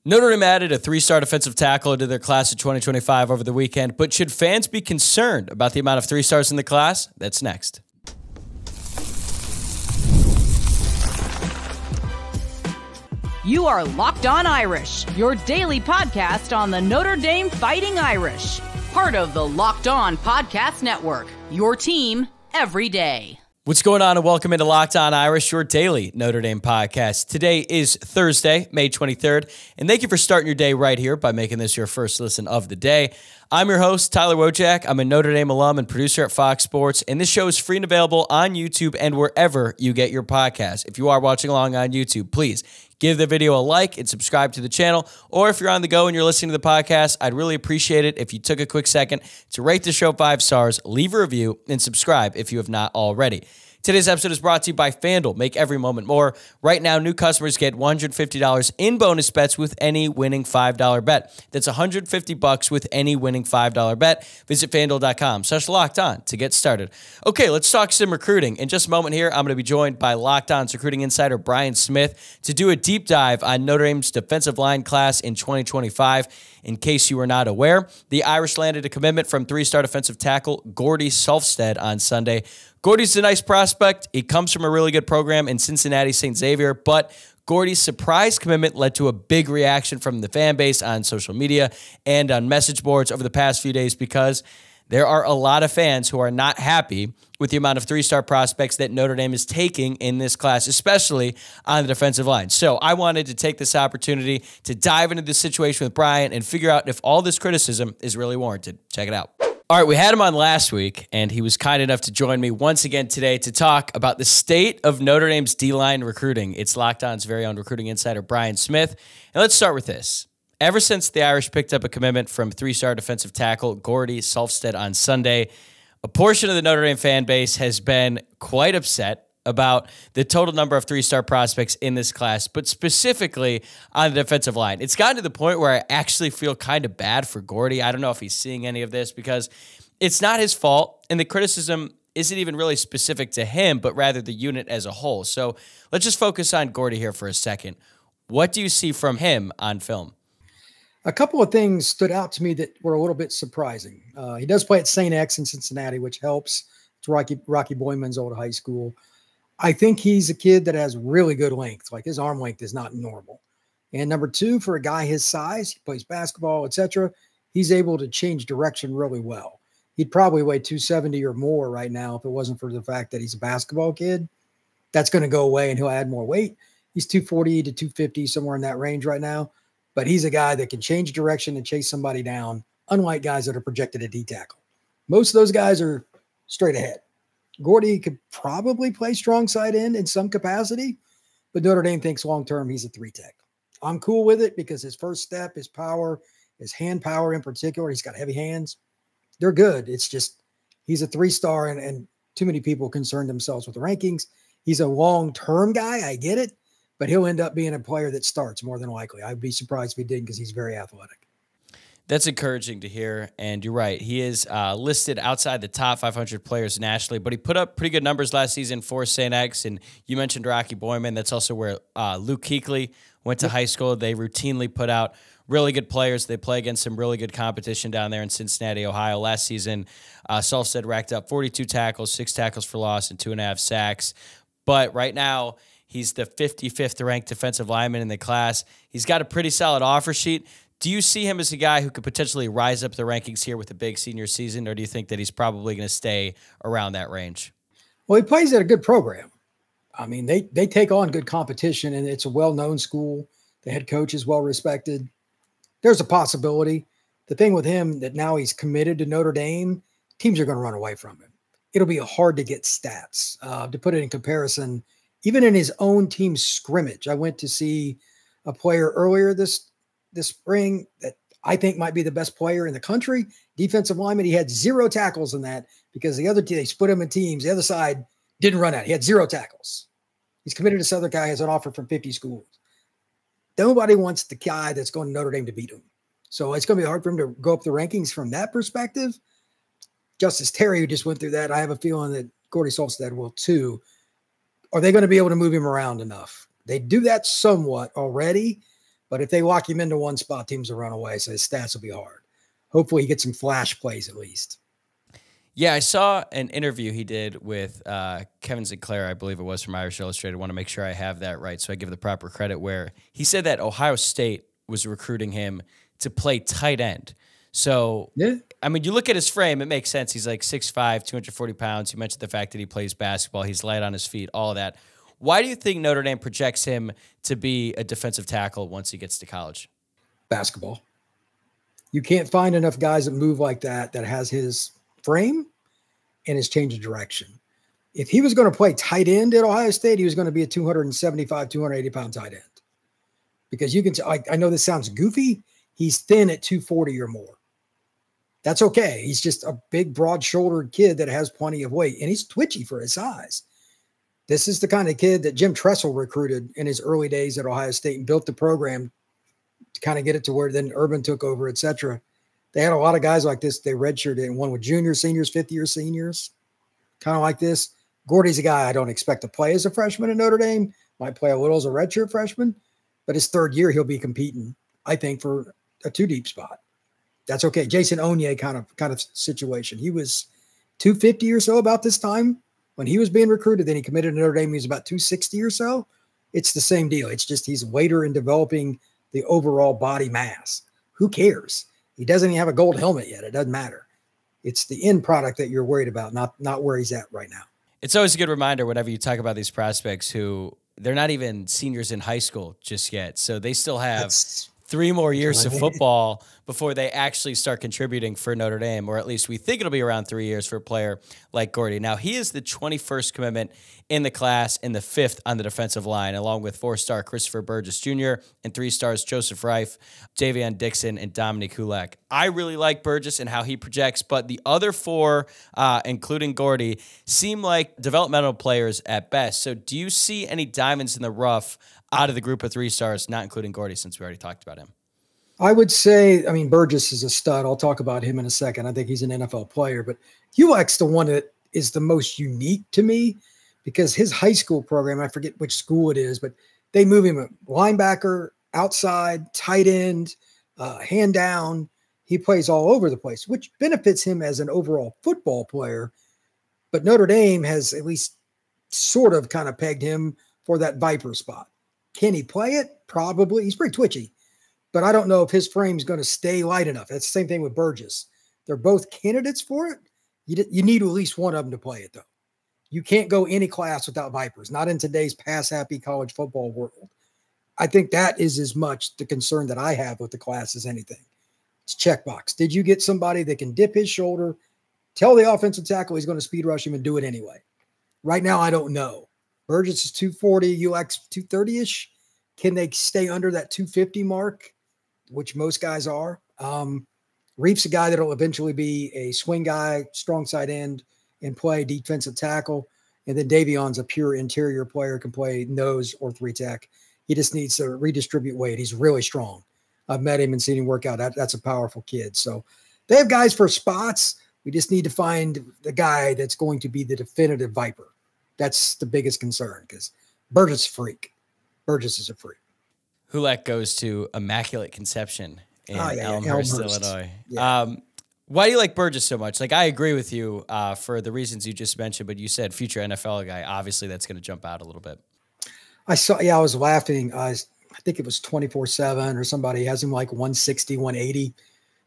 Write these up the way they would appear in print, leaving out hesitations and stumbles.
Notre Dame added a three-star defensive tackle into their class of 2025 over the weekend, but should fans be concerned about the amount of three stars in the class? That's next. You are Locked On Irish, your daily podcast on the Notre Dame Fighting Irish. Part of the Locked On Podcast Network, your team every day. What's going on, and welcome into Locked On Irish, your daily Notre Dame podcast. Today is Thursday, May 23rd, and thank you for starting your day right here by making this your first listen of the day. I'm your host, Tyler Wojciak. I'm a Notre Dame alum and producer at Fox Sports, and this show is free and available on YouTube and wherever you get your podcasts. If you are watching along on YouTube, please give the video a like and subscribe to the channel. Or if you're on the go and you're listening to the podcast, I'd really appreciate it if you took a quick second to rate the show 5 stars, leave a review, and subscribe if you have not already. Today's episode is brought to you by FanDuel. Make every moment more. Right now, new customers get $150 in bonus bets with any winning $5 bet. That's $150 with any winning $5 bet. Visit FanDuel.com/LockedOn to get started. Okay, let's talk some recruiting. In just a moment here, I'm going to be joined by Locked On's recruiting insider Brian Smith to do a deep dive on Notre Dame's defensive line class in 2025. In case you were not aware, the Irish landed a commitment from three-star defensive tackle Gordy Sulfsted on Sunday. Gordy's a nice prospect. He comes from a really good program in Cincinnati St. Xavier, but Gordy's surprise commitment led to a big reaction from the fan base on social media and on message boards over the past few days because there are a lot of fans who are not happy with the amount of three-star prospects that Notre Dame is taking in this class, especially on the defensive line. So I wanted to take this opportunity to dive into this situation with Brian and figure out if all this criticism is really warranted. Check it out. All right, we had him on last week, and he was kind enough to join me once again today to talk about the state of Notre Dame's D-line recruiting. It's Locked On's very own recruiting insider, Brian Smith. And let's start with this. Ever since the Irish picked up a commitment from three-star defensive tackle Gordy Sulfsted on Sunday, a portion of the Notre Dame fan base has been quite upset about the total number of three-star prospects in this class, but specifically on the defensive line. It's gotten to the point where I actually feel kind of bad for Gordy. I don't know if he's seeing any of this because it's not his fault, and the criticism isn't even really specific to him, but rather the unit as a whole. So let's just focus on Gordy here for a second. What do you see from him on film? A couple of things stood out to me that were a little bit surprising. He does play at St. X in Cincinnati, which helps. It's Rocky Boyman's old high school. I think he's a kid that has really good length. Like his arm length is not normal. And number two, for a guy his size, he plays basketball, etc., he's able to change direction really well. He'd probably weigh 270 or more right now if it wasn't for the fact that he's a basketball kid. That's going to go away and he'll add more weight. He's 240 to 250, somewhere in that range right now. But he's a guy that can change direction and chase somebody down, unlike guys that are projected at D-tackle. Most of those guys are straight ahead. Gordy could probably play strong side end in some capacity, but Notre Dame thinks long-term he's a 3-tech. I'm cool with it because his first step, his power, his hand power in particular, he's got heavy hands. They're good. It's just he's a 3-star, and too many people concern themselves with the rankings. He's a long-term guy. I get it, but he'll end up being a player that starts more than likely. I'd be surprised if he didn't because he's very athletic. That's encouraging to hear, and you're right. He is listed outside the top 500 players nationally, but he put up pretty good numbers last season for St. X, and you mentioned Rocky Boyman. That's also where Luke Kuechly went to high school. They routinely put out really good players. They play against some really good competition down there in Cincinnati, Ohio. Last season, Sulfsted racked up 42 tackles, 6 tackles for loss, and 2.5 sacks. But right now, he's the 55th ranked defensive lineman in the class. He's got a pretty solid offer sheet. Do you see him as a guy who could potentially rise up the rankings here with a big senior season, or do you think that he's probably going to stay around that range? Well, he plays at a good program. I mean, they take on good competition, and it's a well-known school. The head coach is well-respected. There's a possibility. The thing with him that now he's committed to Notre Dame, teams are going to run away from him. It'll be hard to get stats. To put it in comparison, even in his own team scrimmage, I went to see a player earlier this spring that I think might be the best player in the country, defensive lineman. He had 0 tackles in that because the other team, they split him in teams. The other side didn't run out. He had 0 tackles. He's committed to this other guy, has an offer from 50 schools. Nobody wants the guy that's going to Notre Dame to beat him. So it's going to be hard for him to go up the rankings from that perspective. Justice Terry, who just went through that, I have a feeling that Gordy Sulfsted will too. Are they going to be able to move him around enough? They do that somewhat already, But if they lock him into one spot, teams will run away. So his stats will be hard. Hopefully he gets some flash plays at least. Yeah, I saw an interview he did with Kevin Sinclair, I believe it was, from Irish Illustrated. I want to make sure I have that right so I give the proper credit, where he said that Ohio State was recruiting him to play tight end. So, yeah. I mean, you look at his frame, it makes sense. He's like 6'5", 240 pounds. You mentioned the fact that he plays basketball. He's light on his feet, all of that. Why do you think Notre Dame projects him to be a defensive tackle once he gets to college? Basketball. You can't find enough guys that move like that has his frame and his change of direction. If he was going to play tight end at Ohio State, he was going to be a 275, 280-pound tight end. Because you can I know this sounds goofy. He's thin at 240 or more. That's okay. He's just a big, broad-shouldered kid that has plenty of weight, and he's twitchy for his size. This is the kind of kid that Jim Tressel recruited in his early days at Ohio State and built the program to kind of get it to where then Urban took over, et cetera. They had a lot of guys like this. They redshirted, and one with juniors, seniors, fifth-year seniors, kind of like this. Gordy's a guy I don't expect to play as a freshman at Notre Dame. Might play a little as a redshirt freshman, but his third year he'll be competing, I think, for a two-deep spot. That's okay. Jason Onye kind of situation. He was 250 or so about this time when he was being recruited. Then he committed to Notre Dame. He was about 260 or so. It's the same deal. It's just he's later in developing the overall body mass. Who cares? He doesn't even have a gold helmet yet. It doesn't matter. It's the end product that you're worried about, not where he's at right now. It's always a good reminder whenever you talk about these prospects who they're not even seniors in high school just yet. So they still have 3 more years of football before they actually start contributing for Notre Dame, or at least we think it'll be around 3 years for a player like Gordy. Now, he is the 21st commitment in the class and the 5th on the defensive line, along with 4-star Christopher Burgess Jr. and 3 stars Joseph Reif, Davion Dixon, and Dominique Hulek. I really like Burgess and how he projects, but the other 4, including Gordy, seem like developmental players at best. So do you see any diamonds in the rough out of the group of 3 stars, not including Gordy, since we already talked about him? I would say, Burgess is a stud. I'll talk about him in a second. I think he's an NFL player, but Hulek's the one that is the most unique to me because his high school program, I forget which school it is, but they move him at linebacker, outside, tight end, hand down. He plays all over the place, which benefits him as an overall football player. But Notre Dame has at least sort of kind of pegged him for that Viper spot. Can he play it? Probably. He's pretty twitchy, but I don't know if his frame is going to stay light enough. That's the same thing with Burgess. They're both candidates for it. You need at least one of them to play it, though. You can't go any class without Vipers, not in today's pass-happy college football world. I think that is as much the concern that I have with the class as anything. It's checkbox. Did you get somebody that can dip his shoulder, tell the offensive tackle he's going to speed rush him and do it anyway? Right now, I don't know. Burgess is 240, UX 230-ish. Can they stay under that 250 mark, which most guys are? Reef's a guy that will eventually be a swing guy, strong side end, and play defensive tackle. And then Davion's a pure interior player, can play nose or 3-tech. He just needs to redistribute weight. He's really strong. I've met him and seen him work out. That's a powerful kid. So they have guys for spots. We just need to find the guy that's going to be the definitive Viper. That's the biggest concern because Burgess is a freak. Burgess is a freak. Hulek goes to Immaculate Conception in Elmhurst, Illinois. Yeah. Why do you like Burgess so much? Like, I agree with you for the reasons you just mentioned, but you said future NFL guy. Obviously, that's going to jump out a little bit. I was laughing. I think it was 24/7 or somebody has him like 160, 180.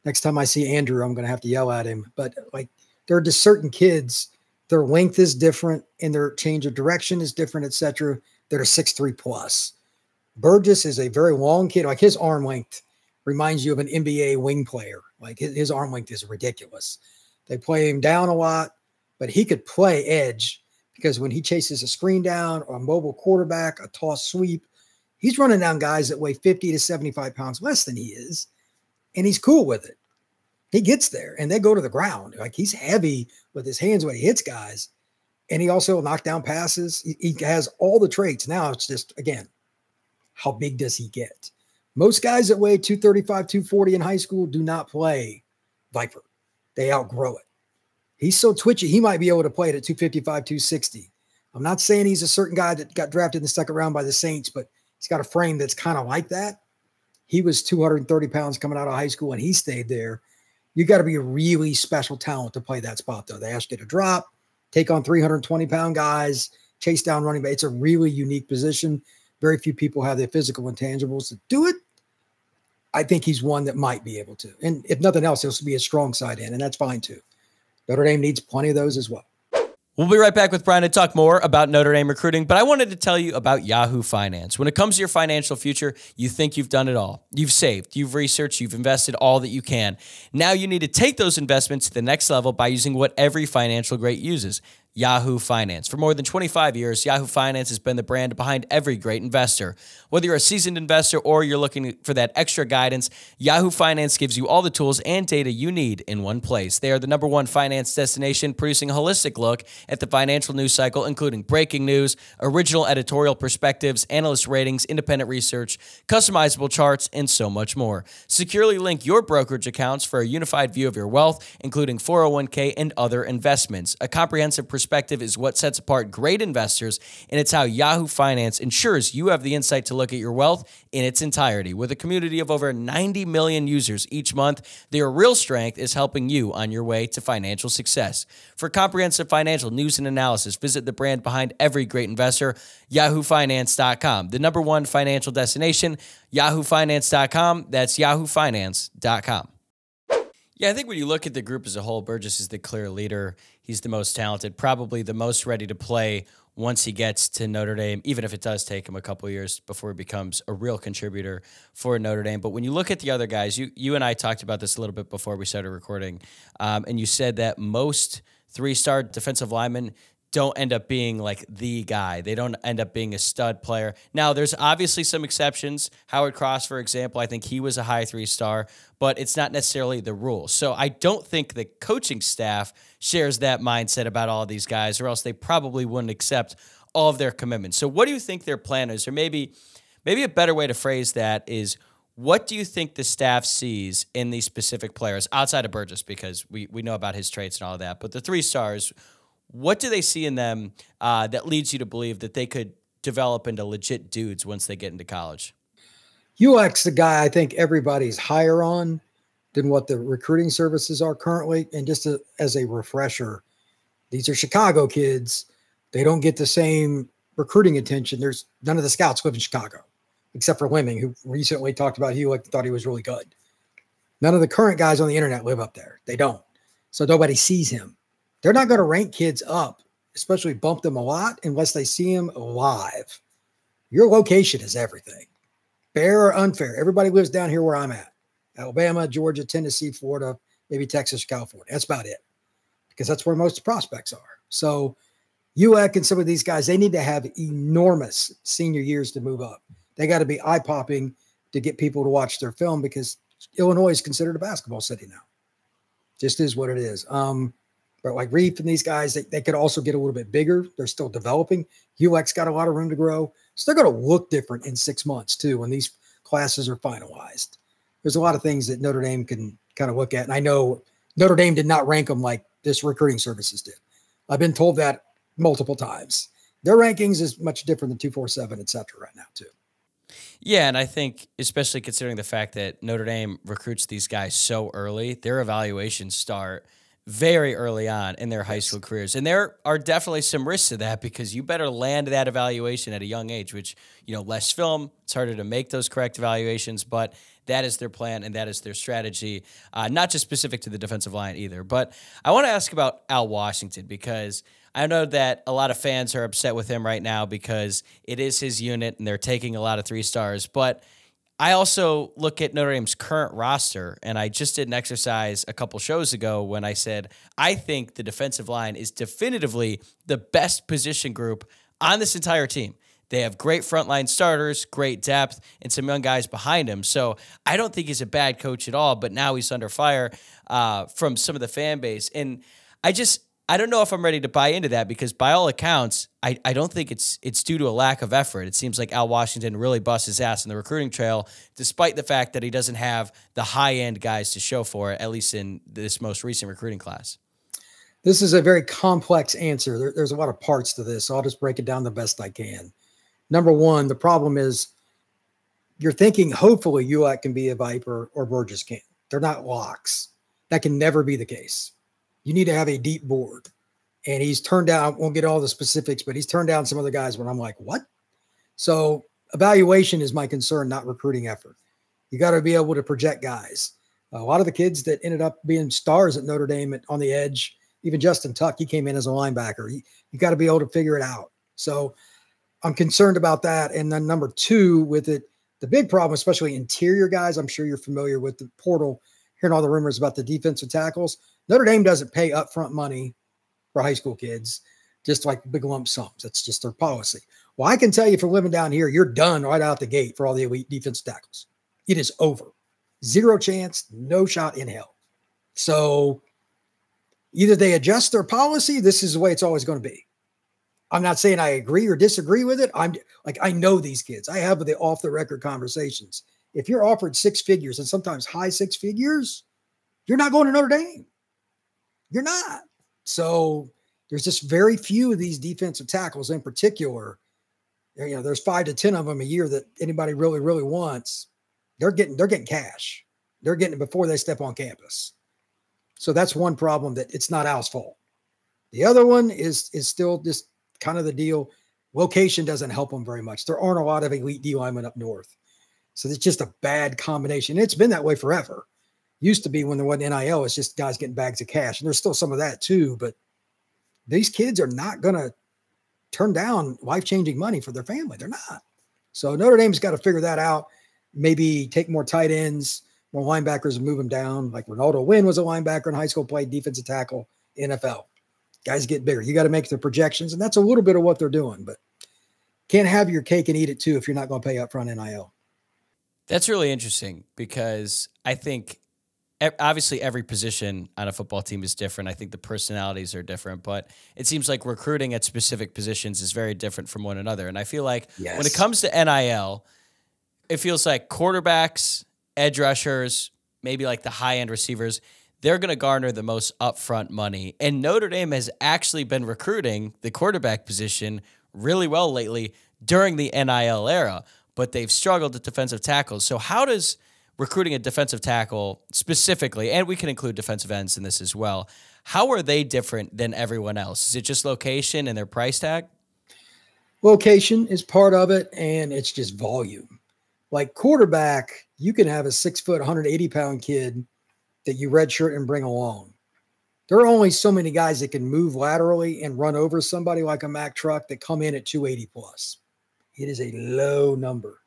Next time I see Andrew, I'm going to have to yell at him. But like, there are just certain kids, their length is different and their change of direction is different, et cetera. That are 6'3 plus. Burgess is a very long kid. Like his arm length reminds you of an NBA wing player. Like his arm length is ridiculous. They play him down a lot, but he could play edge because when he chases a screen down or a mobile quarterback, a toss sweep, he's running down guys that weigh 50 to 75 pounds less than he is. And he's cool with it. He gets there and they go to the ground. Like he's heavy with his hands when he hits guys. And he also knocked down passes. He has all the traits. Now it's just, again, how big does he get? Most guys that weigh 235, 240 in high school do not play Viper. They outgrow it. He's so twitchy, he might be able to play it at 255, 260. I'm not saying he's a certain guy that got drafted in the second round by the Saints, but he's got a frame that's kind of like that. he was 230 pounds coming out of high school and he stayed there. You got to be a really special talent to play that spot, though. They ask you to drop, take on 320-pound guys, chase down running back. It's a really unique position. Very few people have the physical intangibles to do it. I think he's one that might be able to. And if nothing else, he'll be a strong side end, and that's fine too. Notre Dame needs plenty of those as well. We'll be right back with Brian to talk more about Notre Dame recruiting, but I wanted to tell you about Yahoo Finance. When it comes to your financial future, you think you've done it all. You've saved, you've researched, you've invested all that you can. Now you need to take those investments to the next level by using what every financial great uses, Yahoo Finance. For more than 25 years, Yahoo Finance has been the brand behind every great investor. Whether you're a seasoned investor or you're looking for that extra guidance, Yahoo Finance gives you all the tools and data you need in one place. They are the #1 finance destination, producing a holistic look at the financial news cycle, including breaking news, original editorial perspectives, analyst ratings, independent research, customizable charts, and so much more. Securely link your brokerage accounts for a unified view of your wealth, including 401k and other investments. A comprehensive perspective is what sets apart great investors, and it's how Yahoo Finance ensures you have the insight to look at your wealth in its entirety. With a community of over 90 million users each month, their real strength is helping you on your way to financial success. For comprehensive financial news and analysis, visit the brand behind every great investor, yahoofinance.com. The #1 financial destination, yahoofinance.com. That's yahoofinance.com. Yeah, I think when you look at the group as a whole, Burgess is the clear leader. He's the most talented, probably the most ready to play once he gets to Notre Dame, even if it does take him a couple of years before he becomes a real contributor for Notre Dame. But when you look at the other guys, you and I talked about this a little bit before we started recording, and you said that most three-star defensive linemen don't end up being like the guy. They don't end up being a stud player. Now, there's obviously some exceptions. Howard Cross, for example, I think he was a high 3-star, but it's not necessarily the rule. So I don't think the coaching staff shares that mindset about all of these guys, or else they probably wouldn't accept all of their commitments. So what do you think their plan is? Or maybe a better way to phrase that is, what do you think the staff sees in these specific players outside of Burgess, because we know about his traits and all of that, but the 3-stars, what do they see in them that leads you to believe that they could develop into legit dudes once they get into college? UX, the guy I think everybody's higher on than what the recruiting services are currently. And just as a refresher, these are Chicago kids. They don't get the same recruiting attention. There's none of the scouts live in Chicago, except for Lemming, who recently talked about Hewitt, thought he was really good. None of the current guys on the internet live up there. They don't. So nobody sees him. They're not going to rank kids up, especially bump them a lot, unless they see him live. Your location is everything. Fair or unfair. Everybody lives down here where I'm at. Alabama, Georgia, Tennessee, Florida, maybe Texas, California. That's about it, because that's where most prospects are. So UEC and some of these guys, they need to have enormous senior years to move up. They got to be eye-popping to get people to watch their film, because Illinois is considered a basketball city now. Just is what it is. But like Reef and these guys, they could also get a little bit bigger. They're still developing. UX got a lot of room to grow. So they're going to look different in 6 months too when these classes are finalized. There's a lot of things that Notre Dame can kind of look at. And I know Notre Dame did not rank them like this recruiting services did. I've been told that multiple times. Their rankings is much different than 247, et cetera, right now too. Yeah, and I think especially considering the fact that Notre Dame recruits these guys so early, their evaluations start very early on in their high school careers. And there are definitely some risks to that, because you better land that evaluation at a young age, which, less film, it's harder to make those correct evaluations, but that is their plan and that is their strategy, not just specific to the defensive line either. But I want to ask about Al Washington, because I know that a lot of fans are upset with him right now because it is his unit and they're taking a lot of 3-stars, but I also look at Notre Dame's current roster, and I just did an exercise a couple shows ago when I said I think the defensive line is definitively the best position group on this entire team. They have great frontline starters, great depth, and some young guys behind him. So I don't think he's a bad coach at all, but now he's under fire from some of the fan base. And I don't know if I'm ready to buy into that, because by all accounts, I don't think it's due to a lack of effort. It seems like Al Washington really busts his ass in the recruiting trail, despite the fact that he doesn't have the high-end guys to show for it, at least in this most recent recruiting class. This is a very complex answer. There's a lot of parts to this, so I'll just break it down the best I can. Number one, the problem is you're thinking hopefully ULAC can be a Viper or Burgess can. They're not locks. That can never be the case. You need to have a deep board. And he's turned down, I won't get all the specifics, but he's turned down some other guys when I'm like, what? So evaluation is my concern, not recruiting effort. You got to be able to project guys. A lot of the kids that ended up being stars at Notre Dame on the edge, even Justin Tuck, he came in as a linebacker. You got to be able to figure it out. So I'm concerned about that. And then number two with it, the big problem, especially interior guys, I'm sure you're familiar with the portal, hearing all the rumors about the defensive tackles. Notre Dame doesn't pay upfront money for high school kids, just like big lump sums. That's just their policy. Well, I can tell you for living down here, you're done right out the gate for all the elite defensive tackles. It is over. Zero chance, no shot in hell. So either they adjust their policy, this is the way it's always going to be. I'm not saying I agree or disagree with it. I'm like, I know these kids. I have the off the record conversations. If you're offered six figures and sometimes high six figures, you're not going to Notre Dame. You're not. So there's just very few of these defensive tackles in particular. You know, there's 5 to 10 of them a year that anybody really, really wants. They're getting cash. They're getting it before they step on campus. So that's one problem, that it's not Al's fault. The other one is still just kind of the deal. Location doesn't help them very much. There aren't a lot of elite D linemen up north. So it's just a bad combination. It's been that way forever. Used to be when there wasn't NIL, it's just guys getting bags of cash. And there's still some of that too, but these kids are not going to turn down life-changing money for their family. They're not. So Notre Dame's got to figure that out. Maybe take more tight ends, more linebackers, and move them down. Like Ronaldo Wynn was a linebacker in high school, played defensive tackle, NFL. Guys get bigger. You got to make the projections, and that's a little bit of what they're doing. But can't have your cake and eat it too if you're not going to pay upfront NIL. That's really interesting because I think obviously every position on a football team is different. I think the personalities are different, but it seems like recruiting at specific positions is very different from one another. And I feel like when it comes to NIL, it feels like quarterbacks, edge rushers, maybe like the high-end receivers, they're going to garner the most upfront money. And Notre Dame has actually been recruiting the quarterback position really well lately during the NIL era, but they've struggled at defensive tackles. So how does recruiting a defensive tackle specifically, and we can include defensive ends in this as well, how are they different than everyone else? Is it just location and their price tag? Location is part of it, and it's just volume. Like quarterback, you can have a 6 foot, 180-pound kid that you redshirt and bring along. There are only so many guys that can move laterally and run over somebody like a Mack truck that come in at 280 plus. It is a low number.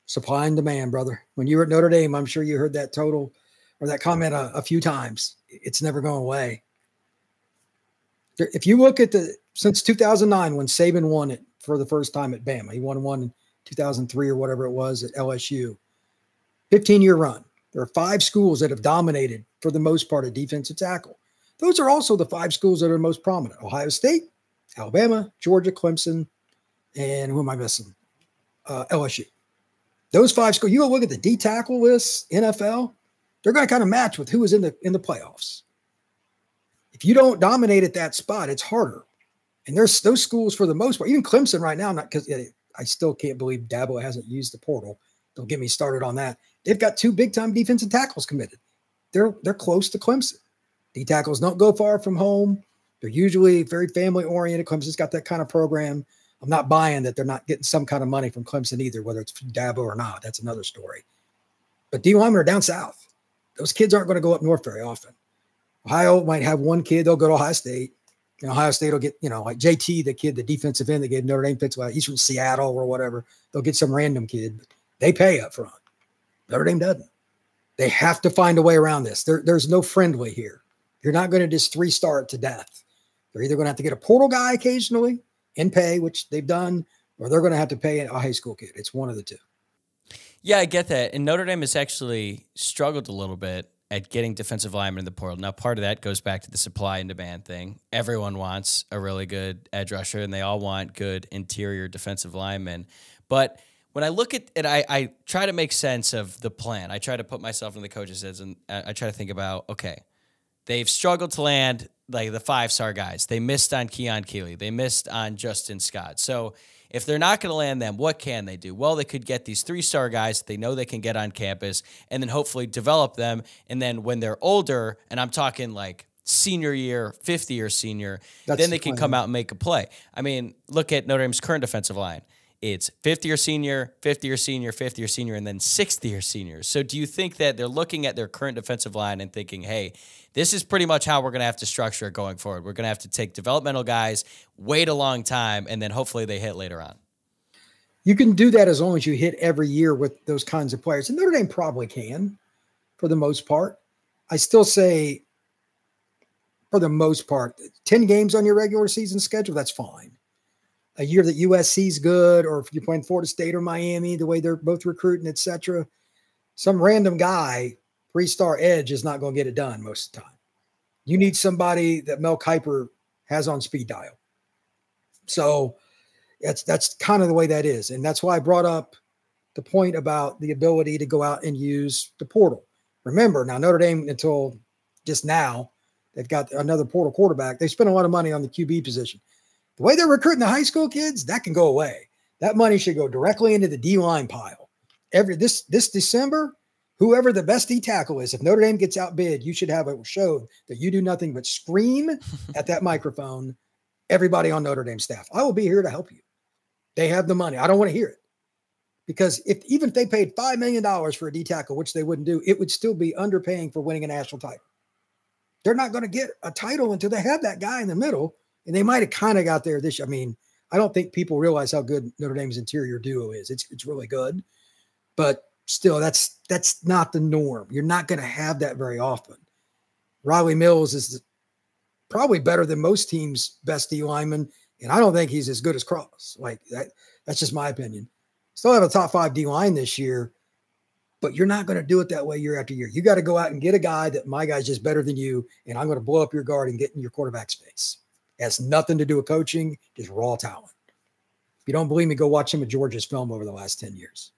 Supply and demand, brother. When you were at Notre Dame, I'm sure you heard that total or that comment a few times. It's never going away. If you look at since 2009, when Saban won it for the first time at Bama, he won one in 2003 or whatever it was at LSU, 15-year run. There are 5 schools that have dominated for the most part at defensive tackle. Those are also the 5 schools that are most prominent: Ohio State, Alabama, Georgia, Clemson, and who am I missing? LSU. Those 5 schools, you go look at the D tackle list, NFL, they're going to kind of match with who is in the playoffs. If you don't dominate at that spot, it's harder. And there's those schools for the most part, even Clemson right now, not because I still can't believe Dabo hasn't used the portal. Don't get me started on that. They've got 2 big-time defensive tackles committed. They're close to Clemson. D tackles don't go far from home. They're usually very family-oriented. Clemson's got that kind of program. I'm not buying that they're not getting some kind of money from Clemson either, whether it's from Dabo or not. That's another story. But D linemen are down south. Those kids aren't going to go up north very often. Ohio might have one kid. They'll go to Ohio State. And Ohio State will get, like JT, the kid, the defensive end that gave Notre Dame picks. He's from Seattle or whatever. They'll get some random kid. But they pay up front. Notre Dame doesn't. They have to find a way around this. There's no friendly here. You're not going to just 3-star it to death. They're either going to have to get a portal guy occasionally and pay, which they've done, or they're going to have to pay a high school kid. It's one of the two. Yeah, I get that. And Notre Dame has actually struggled a little bit at getting defensive linemen in the portal. Now, part of that goes back to the supply and demand thing. Everyone wants a really good edge rusher, and they all want good interior defensive linemen. But when I look at it, I try to make sense of the plan. I try to put myself in the coach's heads, and I try to think about, okay, they've struggled to land like the 5-star guys. They missed on Keon Keeley. They missed on Justin Scott. So If they're not going to land them, what can they do? Well, they could get these 3-star guys that they know they can get on campus and then hopefully develop them. And then when they're older, and I'm talking like senior year, 50-year senior, then they can come out and make a play. I mean, look at Notre Dame's current defensive line. It's 50-year senior, 50-year senior, 50-year senior, and then 60-year senior. So do you think that they're looking at their current defensive line and thinking, hey, this is pretty much how we're going to have to structure it going forward? We're going to have to take developmental guys, wait a long time, and then hopefully they hit later on. You can do that as long as you hit every year with those kinds of players. And Notre Dame probably can for the most part. I still say for the most part, 10 games on your regular season schedule, that's fine. A year that USC's good, or if you're playing Florida State or Miami, the way they're both recruiting, et cetera, some random guy, 3-star edge, is not going to get it done most of the time. You need somebody that Mel Kiper has on speed dial. So that's kind of the way that is. And that's why I brought up the point about the ability to go out and use the portal. Remember, now Notre Dame, until just now, they've got another portal quarterback. They spent a lot of money on the QB position. The way they're recruiting the high school kids, that can go away. That money should go directly into the D-line pile. This December, whoever the best D tackle is, if Notre Dame gets outbid, you should have a show that you do nothing but scream at that microphone, everybody on Notre Dame staff. I will be here to help you. They have the money. I don't want to hear it. Because even if they paid $5 million for a D tackle, which they wouldn't do, it would still be underpaying for winning a national title. They're not going to get a title until they have that guy in the middle. And they might have kind of got there this year. I mean, I don't think people realize how good Notre Dame's interior duo is. It's really good. But still, that's not the norm. You're not going to have that very often. Riley Mills is probably better than most teams' best D lineman, and I don't think he's as good as Cross. Like that's just my opinion. Still have a top 5 D line this year, but you're not going to do it that way year after year. You got to go out and get a guy that my guy's just better than you, and I'm going to blow up your guard and get in your quarterback space. It has nothing to do with coaching, just raw talent. If you don't believe me, go watch some of Georgia's film over the last 10 years.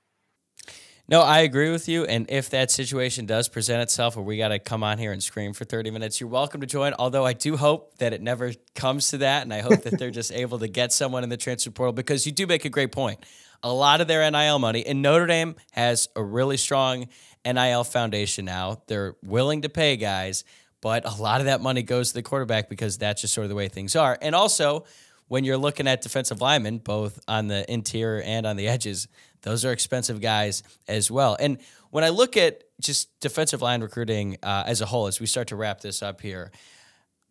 No, I agree with you. And if that situation does present itself where we got to come on here and scream for 30 minutes, you're welcome to join. Although I do hope that it never comes to that. And I hope that they're just able to get someone in the transfer portal, because you do make a great point. A lot of their NIL money, and Notre Dame has a really strong NIL foundation now. They're willing to pay guys, but a lot of that money goes to the quarterback because that's just sort of the way things are. And also, when you're looking at defensive linemen, both on the interior and on the edges, those are expensive guys as well. And when I look at just defensive line recruiting as a whole, as we start to wrap this up here,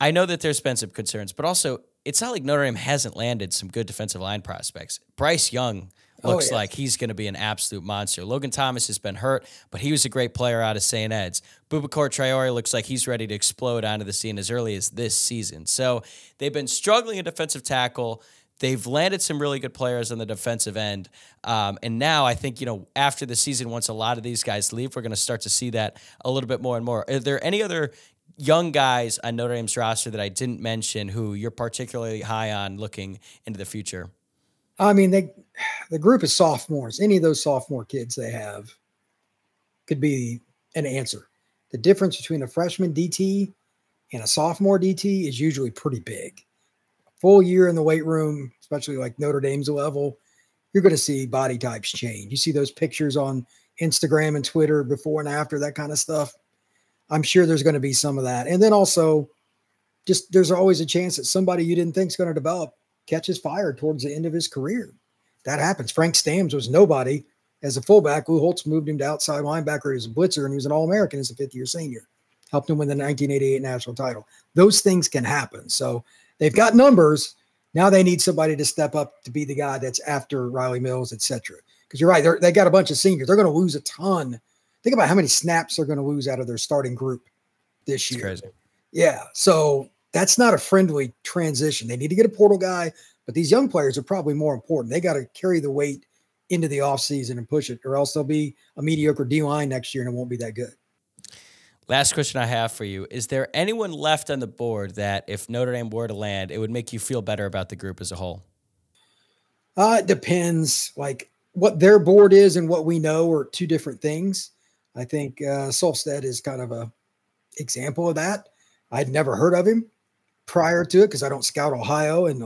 I know that there's been some concerns, but also it's not like Notre Dame hasn't landed some good defensive line prospects. Bryce Young looks like he's going to be an absolute monster. Logan Thomas has been hurt, but he was a great player out of St. Ed's. Boubacar Traore looks like he's ready to explode onto the scene as early as this season. So they've been struggling at defensive tackle. They've landed some really good players on the defensive end. And now I think, after the season, once a lot of these guys leave, we're going to start to see that a little bit more and more. Are there any other young guys on Notre Dame's roster that I didn't mention who you're particularly high on looking into the future? I mean, the group of sophomores, any of those sophomore kids they have could be an answer. The difference between a freshman DT and a sophomore DT is usually pretty big. A full year in the weight room, especially like Notre Dame's level, you're going to see body types change. You see those pictures on Instagram and Twitter before and after, that kind of stuff. I'm sure there's going to be some of that. And then also, just there's always a chance that somebody you didn't think is going to develop catches fire towards the end of his career. That happens. Frank Stamms was nobody as a fullback. Lou Holtz moved him to outside linebacker as a blitzer, and he was an All-American as a fifth-year senior. Helped him win the 1988 national title. Those things can happen. So they've got numbers. Now they need somebody to step up to be the guy that's after Riley Mills, et cetera. Because you're right, they got a bunch of seniors. They're going to lose a ton. Think about how many snaps they're going to lose out of their starting group this year. It's crazy. Yeah, so that's not a friendly transition. They need to get a portal guy, but these young players are probably more important. They got to carry the weight into the offseason and push it, or else they'll be a mediocre D-line next year and it won't be that good. Last question I have for you. Is there anyone left on the board that if Notre Dame were to land, it would make you feel better about the group as a whole? It depends. Like what their board is and what we know are two different things. I think Sulfsted is kind of a example of that. I'd never heard of him prior to it because I don't scout Ohio, and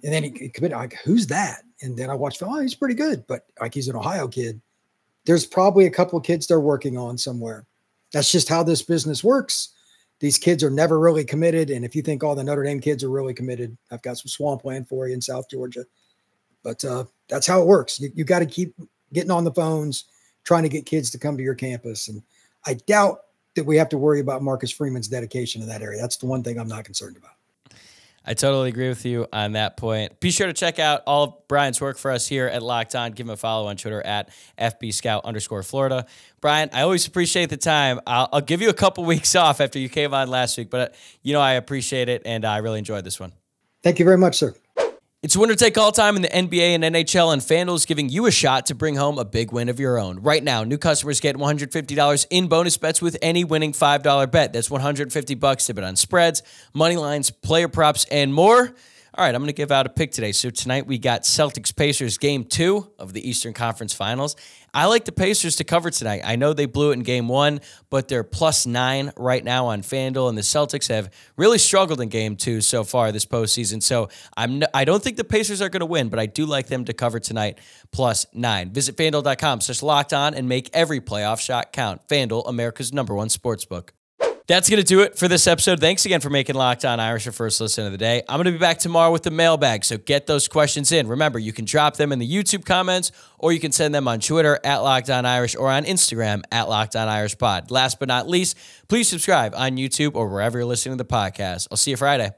And then he committed. Like, who's that? And then I watched, oh, he's pretty good, but like he's an Ohio kid. There's probably a couple of kids they're working on somewhere. That's just how this business works. These kids are never really committed. And if you think all the Notre Dame kids are really committed, I've got some swampland for you in South Georgia. But that's how it works. You got to keep getting on the phones, trying to get kids to come to your campus. And I doubt that we have to worry about Marcus Freeman's dedication in that area. That's the one thing I'm not concerned about. I totally agree with you on that point. Be sure to check out all of Brian's work for us here at Locked On. Give him a follow on Twitter at FBScout_Florida. Brian, I always appreciate the time. I'll give you a couple weeks off after you came on last week, but I appreciate it, and I really enjoyed this one. Thank you very much, sir. It's winner-take-all time in the NBA and NHL, and FanDuel is giving you a shot to bring home a big win of your own. Right now, new customers get $150 in bonus bets with any winning $5 bet. That's $150 to bet on spreads, money lines, player props, and more. All right, I'm going to give out a pick today. So tonight we got Celtics-Pacers Game 2 of the Eastern Conference Finals. I like the Pacers to cover tonight. I know they blew it in Game 1, but they're +9 right now on FanDuel, and the Celtics have really struggled in Game 2 so far this postseason. So I don't think the Pacers are going to win, but I do like them to cover tonight +9. Visit FanDuel.com/lockedon and make every playoff shot count. FanDuel, America's #1 sportsbook. That's going to do it for this episode. Thanks again for making Locked On Irish your first listen of the day. I'm going to be back tomorrow with the mailbag, so get those questions in. Remember, you can drop them in the YouTube comments, or you can send them on Twitter at Locked On Irish or on Instagram at Locked On Irish Pod. Last but not least, please subscribe on YouTube or wherever you're listening to the podcast. I'll see you Friday.